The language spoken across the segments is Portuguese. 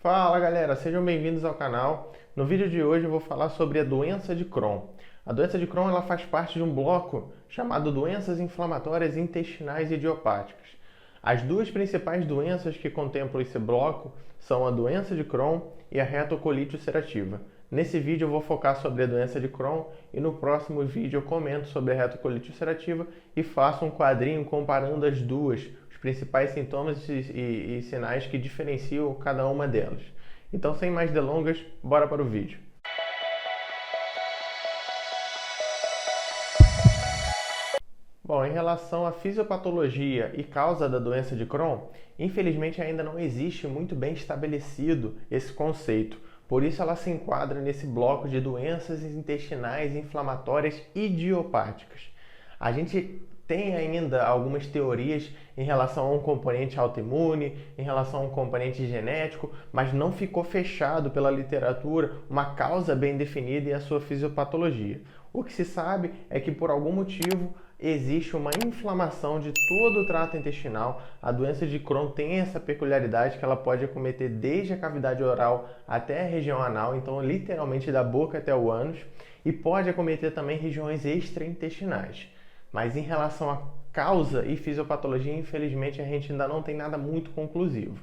Fala galera, sejam bem-vindos ao canal. No vídeo de hoje eu vou falar sobre a doença de Crohn. A doença de Crohn ela faz parte de um bloco chamado doenças inflamatórias intestinais idiopáticas. As duas principais doenças que contemplam esse bloco são a doença de Crohn e a retocolite ulcerativa. Nesse vídeo eu vou focar sobre a doença de Crohn e no próximo vídeo eu comento sobre a retocolite ulcerativa e faço um quadrinho comparando as duas, os principais sintomas e sinais que diferenciam cada uma delas. Então, sem mais delongas, bora para o vídeo. Bom, em relação à fisiopatologia e causa da doença de Crohn, infelizmente ainda não existe muito bem estabelecido esse conceito. Por isso ela se enquadra nesse bloco de doenças intestinais inflamatórias idiopáticas. A gente tem ainda algumas teorias em relação a um componente autoimune, em relação a um componente genético, mas não ficou fechado pela literatura uma causa bem definida e a sua fisiopatologia. O que se sabe é que por algum motivo existe uma inflamação de todo o trato intestinal. A doença de Crohn tem essa peculiaridade que ela pode acometer desde a cavidade oral até a região anal, então literalmente da boca até o ânus, e pode acometer também regiões extraintestinais. Mas em relação à causa e fisiopatologia, infelizmente a gente ainda não tem nada muito conclusivo.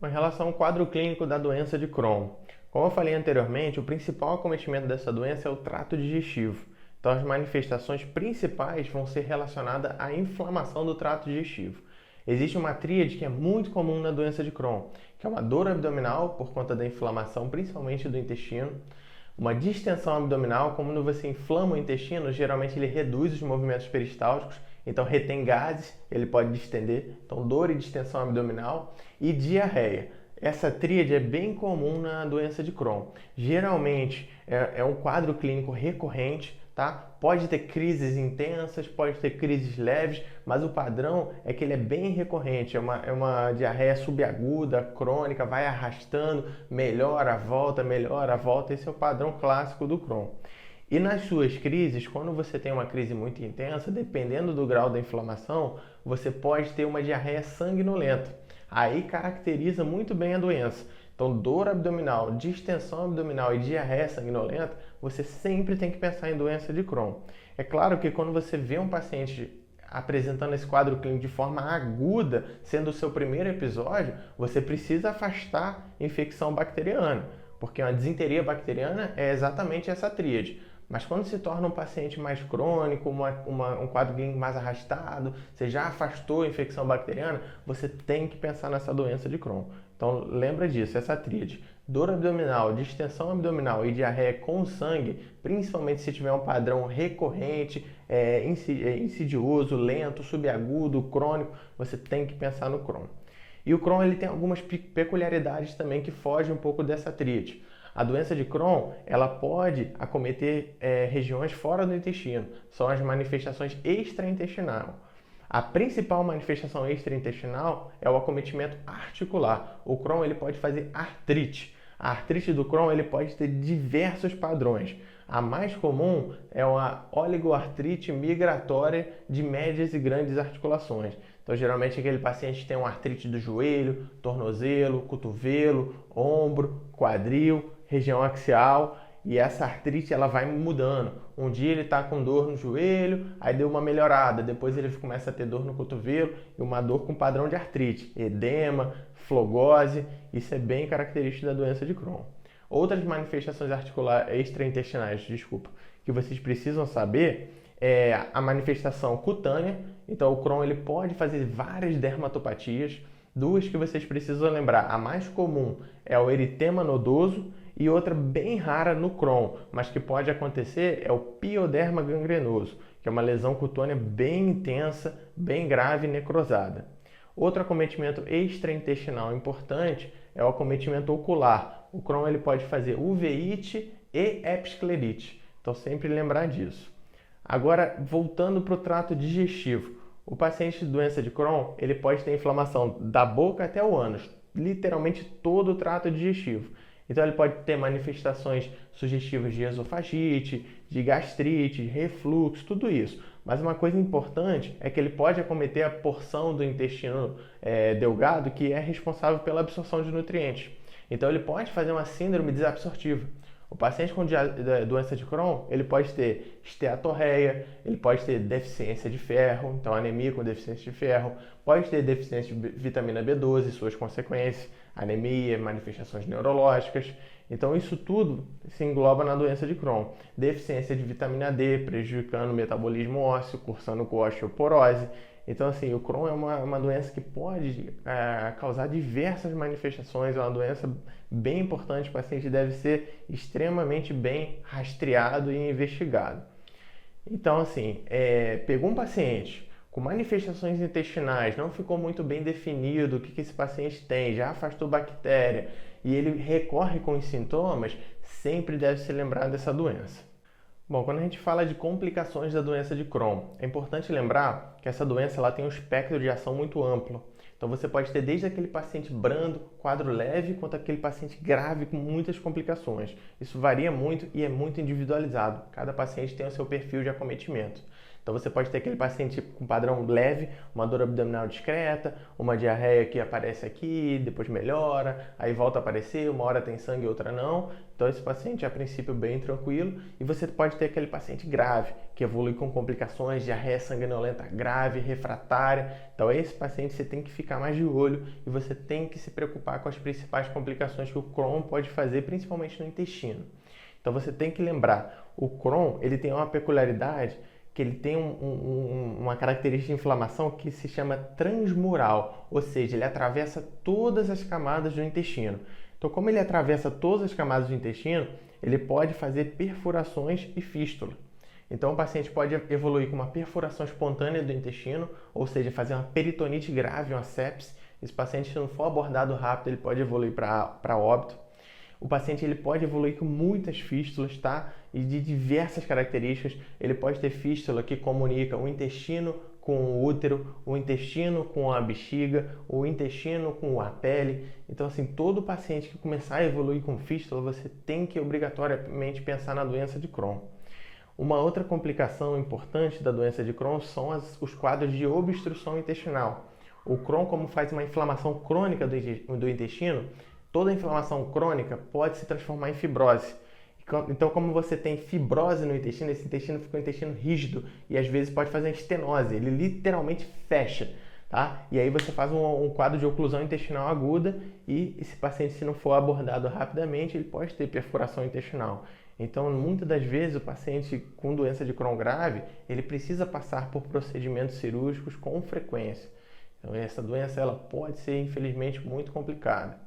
Em relação ao quadro clínico da doença de Crohn, como eu falei anteriormente, o principal acometimento dessa doença é o trato digestivo. Então, as manifestações principais vão ser relacionadas à inflamação do trato digestivo. Existe uma tríade que é muito comum na doença de Crohn, que é uma dor abdominal por conta da inflamação, principalmente do intestino, uma distensão abdominal, quando você inflama o intestino, geralmente ele reduz os movimentos peristálticos, então retém gases, ele pode distender, então dor e distensão abdominal, e diarreia. Essa tríade é bem comum na doença de Crohn. Geralmente é um quadro clínico recorrente, tá? Pode ter crises intensas, pode ter crises leves, mas o padrão é que ele é bem recorrente. É uma diarreia subaguda, crônica, vai arrastando, melhora a volta. Esse é o padrão clássico do Crohn. E nas suas crises, quando você tem uma crise muito intensa, dependendo do grau da inflamação, você pode ter uma diarreia sanguinolenta. Aí caracteriza muito bem a doença. Então, dor abdominal, distensão abdominal e diarreia sanguinolenta, você sempre tem que pensar em doença de Crohn. É claro que quando você vê um paciente apresentando esse quadro clínico de forma aguda, sendo o seu primeiro episódio, você precisa afastar infecção bacteriana, porque uma disenteria bacteriana é exatamente essa tríade. Mas quando se torna um paciente mais crônico, um quadro clínico mais arrastado, você já afastou a infecção bacteriana, você tem que pensar nessa doença de Crohn. Então lembra disso, essa tríade. Dor abdominal, distensão abdominal e diarreia com sangue, principalmente se tiver um padrão recorrente, insidioso, lento, subagudo, crônico, você tem que pensar no Crohn. E o Crohn ele tem algumas peculiaridades também que fogem um pouco dessa tríade. A doença de Crohn, ela pode acometer regiões fora do intestino, são as manifestações extraintestinal. A principal manifestação extraintestinal é o acometimento articular. O Crohn ele pode fazer artrite. A artrite do Crohn ele pode ter diversos padrões. A mais comum é uma oligoartrite migratória de médias e grandes articulações. Então, geralmente, aquele paciente tem uma artrite do joelho, tornozelo, cotovelo, ombro, quadril, região axial, e essa artrite ela vai mudando. Um dia ele está com dor no joelho, aí deu uma melhorada, depois ele começa a ter dor no cotovelo e uma dor com padrão de artrite, edema, flogose, isso é bem característico da doença de Crohn. Outras manifestações extraintestinais, que vocês precisam saber é a manifestação cutânea. Então o Crohn ele pode fazer várias dermatopatias. Duas que vocês precisam lembrar, a mais comum é o eritema nodoso e outra bem rara no Crohn, mas que pode acontecer é o pioderma gangrenoso, que é uma lesão cutânea bem intensa, bem grave e necrosada. Outro acometimento extraintestinal importante é o acometimento ocular. O Crohn ele pode fazer uveíte e episclerite, então sempre lembrar disso. Agora, voltando para o trato digestivo, o paciente de doença de Crohn ele pode ter inflamação da boca até o ânus, literalmente todo o trato digestivo. Então ele pode ter manifestações sugestivas de esofagite, de gastrite, refluxo, tudo isso. Mas uma coisa importante é que ele pode acometer a porção do intestino delgado que é responsável pela absorção de nutrientes. Então ele pode fazer uma síndrome desabsortiva. O paciente com doença de Crohn, ele pode ter esteatorreia, ele pode ter deficiência de ferro, então anemia com deficiência de ferro, pode ter deficiência de vitamina B12 e suas consequências, anemia, manifestações neurológicas. Então isso tudo se engloba na doença de Crohn. Deficiência de vitamina D, prejudicando o metabolismo ósseo, cursando com osteoporose. Então, assim, o Crohn é uma doença que pode causar diversas manifestações, é uma doença bem importante, o paciente deve ser extremamente bem rastreado e investigado. Então, assim, pegou um paciente com manifestações intestinais, não ficou muito bem definido o que esse paciente tem, já afastou bactéria e ele recorre com os sintomas, sempre deve se lembrar dessa doença. Bom, quando a gente fala de complicações da doença de Crohn, é importante lembrar que essa doença ela tem um espectro de ação muito amplo. Então você pode ter desde aquele paciente brando, quadro leve, quanto aquele paciente grave com muitas complicações. Isso varia muito e é muito individualizado. Cada paciente tem o seu perfil de acometimento. Então você pode ter aquele paciente com padrão leve, uma dor abdominal discreta, uma diarreia que aparece aqui, depois melhora, aí volta a aparecer, uma hora tem sangue e outra não. Então esse paciente é a princípio bem tranquilo. E você pode ter aquele paciente grave, que evolui com complicações, diarreia sanguinolenta grave, refratária. Então esse paciente você tem que ficar mais de olho e você tem que se preocupar com as principais complicações que o Crohn pode fazer, principalmente no intestino. Então você tem que lembrar, o Crohn ele tem uma peculiaridade que ele tem uma característica de inflamação que se chama transmural, ou seja, ele atravessa todas as camadas do intestino. Então, como ele atravessa todas as camadas do intestino, ele pode fazer perfurações e fístula. Então, o paciente pode evoluir com uma perfuração espontânea do intestino, ou seja, fazer uma peritonite grave, uma sepse. Esse paciente, se não for abordado rápido, ele pode evoluir para óbito. O paciente ele pode evoluir com muitas fístulas, tá? E de diversas características. Ele pode ter fístula que comunica o intestino com o útero, o intestino com a bexiga, o intestino com a pele. Então, assim, todo paciente que começar a evoluir com fístula, você tem que obrigatoriamente pensar na doença de Crohn. Uma outra complicação importante da doença de Crohn são os quadros de obstrução intestinal. O Crohn, como faz uma inflamação crônica do intestino, toda inflamação crônica pode se transformar em fibrose. Então, como você tem fibrose no intestino, esse intestino fica um intestino rígido e às vezes pode fazer estenose, ele literalmente fecha, tá? E aí você faz um quadro de oclusão intestinal aguda e esse paciente, se não for abordado rapidamente, ele pode ter perfuração intestinal. Então, muitas das vezes, o paciente com doença de Crohn grave, ele precisa passar por procedimentos cirúrgicos com frequência. Então, essa doença ela pode ser, infelizmente, muito complicada.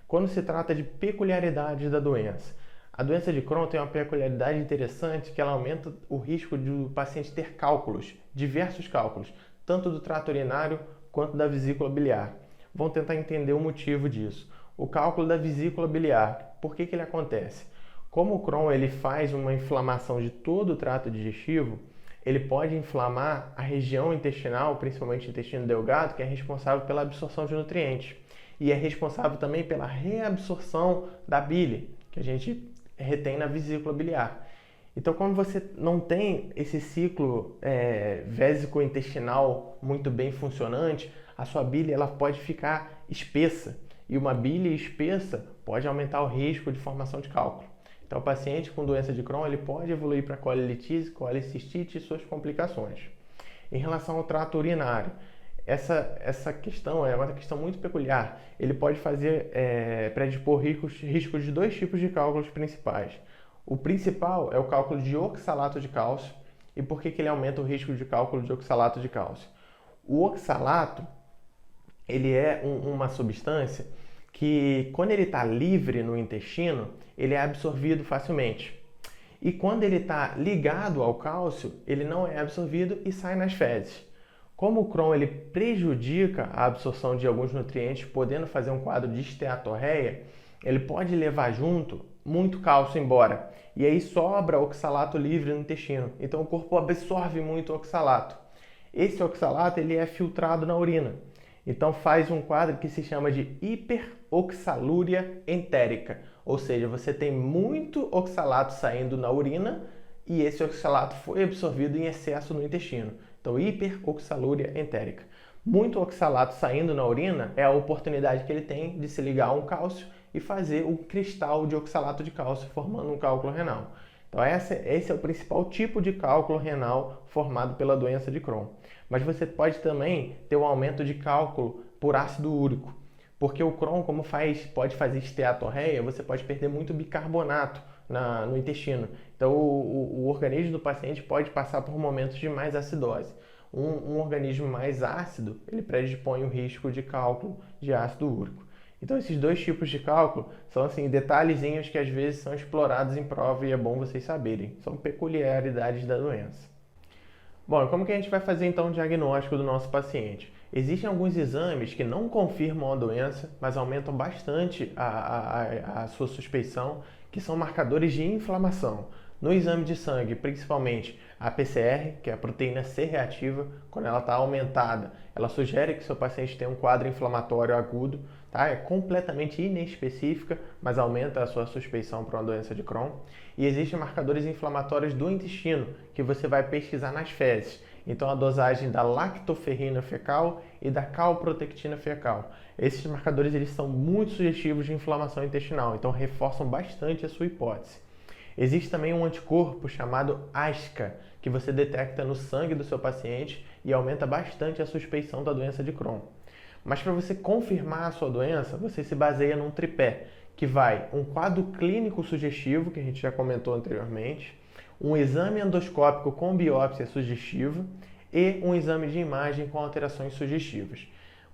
Quando se trata de peculiaridades da doença, a doença de Crohn tem uma peculiaridade interessante que ela aumenta o risco do paciente ter cálculos, diversos cálculos, tanto do trato urinário quanto da vesícula biliar. Vamos tentar entender o motivo disso. O cálculo da vesícula biliar, por que ele acontece? Como o Crohn ele faz uma inflamação de todo o trato digestivo, ele pode inflamar a região intestinal, principalmente o intestino delgado, que é responsável pela absorção de nutrientes. E é responsável também pela reabsorção da bile, que a gente retém na vesícula biliar. Então, quando você não tem esse ciclo vésico-intestinal muito bem funcionante, a sua bile ela pode ficar espessa. E uma bile espessa pode aumentar o risco de formação de cálculo. Então, o paciente com doença de Crohn ele pode evoluir para colelitise, colecistite e suas complicações. Em relação ao trato urinário, essa questão é uma questão muito peculiar. Ele pode predispor riscos de dois tipos de cálculos principais. O principal é o cálculo de oxalato de cálcio. E por que ele aumenta o risco de cálculo de oxalato de cálcio? O oxalato ele é uma substância que, quando ele está livre no intestino, ele é absorvido facilmente. E quando ele está ligado ao cálcio, ele não é absorvido e sai nas fezes. Como o Crohn ele prejudica a absorção de alguns nutrientes, podendo fazer um quadro de esteatorreia, ele pode levar junto muito cálcio embora. E aí sobra oxalato livre no intestino. Então o corpo absorve muito oxalato. Esse oxalato ele é filtrado na urina. Então faz um quadro que se chama de hiperoxalúria entérica. Ou seja, você tem muito oxalato saindo na urina e esse oxalato foi absorvido em excesso no intestino. Então, hiperoxalúria entérica. Muito oxalato saindo na urina é a oportunidade que ele tem de se ligar a um cálcio e fazer o cristal de oxalato de cálcio, formando um cálculo renal. Então esse é o principal tipo de cálculo renal formado pela doença de Crohn. Mas você pode também ter um aumento de cálculo por ácido úrico, porque o Crohn, como pode fazer esteatorreia, você pode perder muito bicarbonato no intestino. Então o organismo do paciente pode passar por momentos de mais acidose. Um organismo mais ácido, ele predispõe o risco de cálculo de ácido úrico. Então esses dois tipos de cálculo são assim detalhezinhos que às vezes são explorados em prova e é bom vocês saberem. São peculiaridades da doença. Bom, e como que a gente vai fazer então o diagnóstico do nosso paciente? Existem alguns exames que não confirmam a doença, mas aumentam bastante a sua suspeição, que são marcadores de inflamação. No exame de sangue, principalmente a PCR, que é a proteína C reativa, quando ela está aumentada, ela sugere que seu paciente tem um quadro inflamatório agudo, tá? É completamente inespecífica, mas aumenta a sua suspeição para uma doença de Crohn. E existem marcadores inflamatórios do intestino, que você vai pesquisar nas fezes. Então a dosagem da lactoferrina fecal e da calprotectina fecal. Esses marcadores eles são muito sugestivos de inflamação intestinal, então reforçam bastante a sua hipótese. Existe também um anticorpo chamado ASCA, que você detecta no sangue do seu paciente e aumenta bastante a suspeição da doença de Crohn. Mas para você confirmar a sua doença, você se baseia num tripé, que vai um quadro clínico sugestivo, que a gente já comentou anteriormente, um exame endoscópico com biópsia sugestiva e um exame de imagem com alterações sugestivas.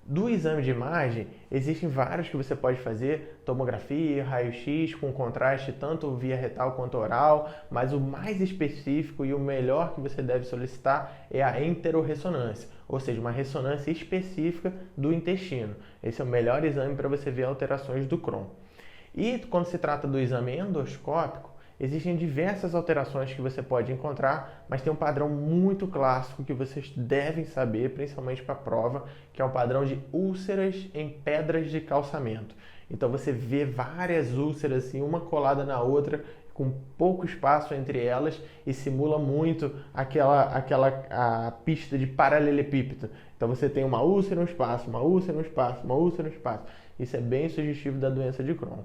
Do exame de imagem, existem vários que você pode fazer, tomografia, raio-x com contraste tanto via retal quanto oral, mas o mais específico e o melhor que você deve solicitar é a enterorressonância, ou seja, uma ressonância específica do intestino. Esse é o melhor exame para você ver alterações do Crohn. E quando se trata do exame endoscópico, existem diversas alterações que você pode encontrar, mas tem um padrão muito clássico que vocês devem saber, principalmente para a prova, que é o padrão de úlceras em pedras de calçamento. Então você vê várias úlceras assim, uma colada na outra, com pouco espaço entre elas e simula muito a pista de paralelepípedo. Então você tem uma úlcera, um espaço, uma úlcera, um espaço, uma úlcera, um espaço. Isso é bem sugestivo da doença de Crohn.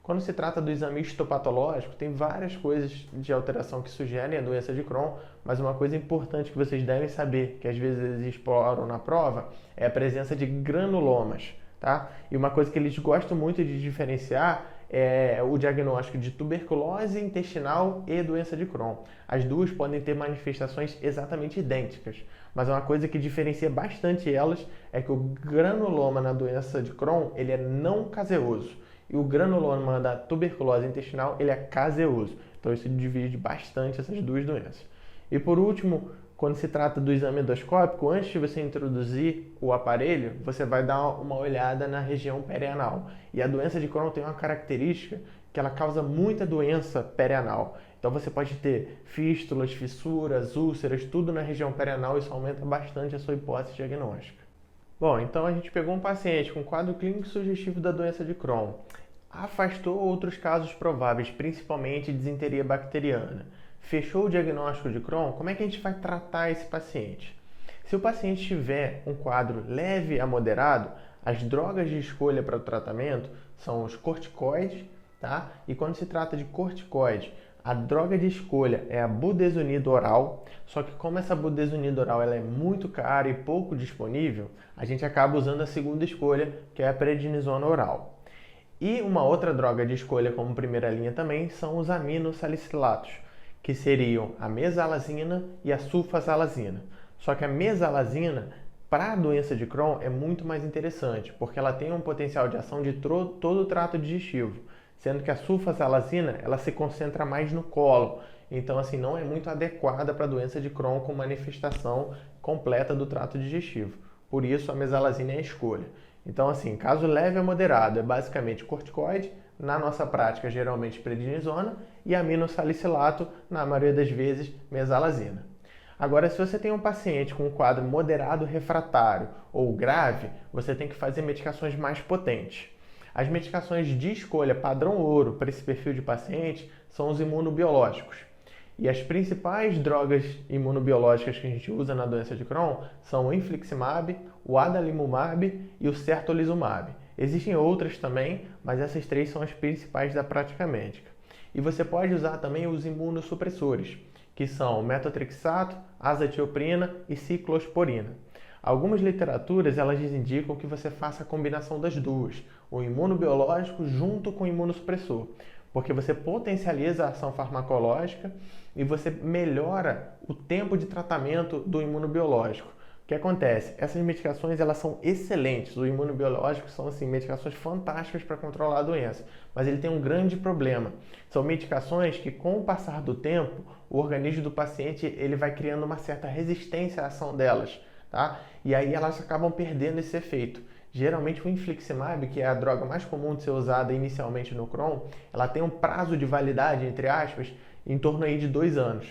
Quando se trata do exame histopatológico, tem várias coisas de alteração que sugerem a doença de Crohn, mas uma coisa importante que vocês devem saber, que às vezes eles exploram na prova, é a presença de granulomas, tá? E uma coisa que eles gostam muito de diferenciar é o diagnóstico de tuberculose intestinal e doença de Crohn. As duas podem ter manifestações exatamente idênticas, mas uma coisa que diferencia bastante elas é que o granuloma na doença de Crohn, ele é não caseoso. E o granuloma da tuberculose intestinal, ele é caseoso. Então isso divide bastante essas duas doenças. E por último, quando se trata do exame endoscópico, antes de você introduzir o aparelho, você vai dar uma olhada na região perianal. E a doença de Crohn tem uma característica que ela causa muita doença perianal. Então você pode ter fístulas, fissuras, úlceras, tudo na região perianal e isso aumenta bastante a sua hipótese diagnóstica. Bom, então a gente pegou um paciente com quadro clínico sugestivo da doença de Crohn, afastou outros casos prováveis, principalmente disenteria bacteriana, fechou o diagnóstico de Crohn, como é que a gente vai tratar esse paciente? Se o paciente tiver um quadro leve a moderado, as drogas de escolha para o tratamento são os corticoides, tá? E quando se trata de corticoide, a droga de escolha é a budesonida oral, só que como essa budesonida oral ela é muito cara e pouco disponível, a gente acaba usando a segunda escolha, que é a prednisona oral. E uma outra droga de escolha como primeira linha também são os aminosalicilatos, que seriam a mesalazina e a sulfasalazina. Só que a mesalazina, para a doença de Crohn, é muito mais interessante, porque ela tem um potencial de ação de todo o trato digestivo, sendo que a sulfasalazina ela se concentra mais no colo. Então, assim, não é muito adequada para a doença de Crohn com manifestação completa do trato digestivo. Por isso, a mesalazina é a escolha. Então, assim, caso leve a moderado, é basicamente corticoide, na nossa prática, geralmente prednisona, e aminosalicilato, na maioria das vezes, mesalazina. Agora, se você tem um paciente com um quadro moderado refratário ou grave, você tem que fazer medicações mais potentes. As medicações de escolha padrão ouro para esse perfil de paciente são os imunobiológicos. E as principais drogas imunobiológicas que a gente usa na doença de Crohn são o infliximab, o adalimumab e o certolizumab. Existem outras também, mas essas três são as principais da prática médica. E você pode usar também os imunossupressores, que são metotrexato, azatioprina e ciclosporina. Algumas literaturas elas indicam que você faça a combinação das duas, o imunobiológico junto com o imunossupressor, porque você potencializa a ação farmacológica e você melhora o tempo de tratamento do imunobiológico. O que acontece? Essas medicações elas são excelentes, o imunobiológico são assim, medicações fantásticas para controlar a doença, mas ele tem um grande problema. São medicações que com o passar do tempo, o organismo do paciente ele vai criando uma certa resistência à ação delas, tá? E aí elas acabam perdendo esse efeito. Geralmente o infliximab, que é a droga mais comum de ser usada inicialmente no Crohn, ela tem um prazo de validade, entre aspas, em torno aí de 2 anos.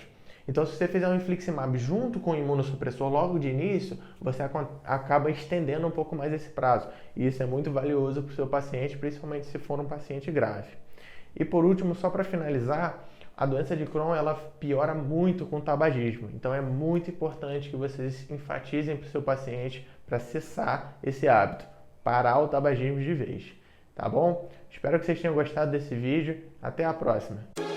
Então, se você fizer um infliximab junto com o imunossupressor logo de início, você acaba estendendo um pouco mais esse prazo. E isso é muito valioso para o seu paciente, principalmente se for um paciente grave. E por último, só para finalizar, a doença de Crohn ela piora muito com o tabagismo. Então, é muito importante que vocês enfatizem para o seu paciente para cessar esse hábito, parar o tabagismo de vez. Tá bom? Espero que vocês tenham gostado desse vídeo. Até a próxima!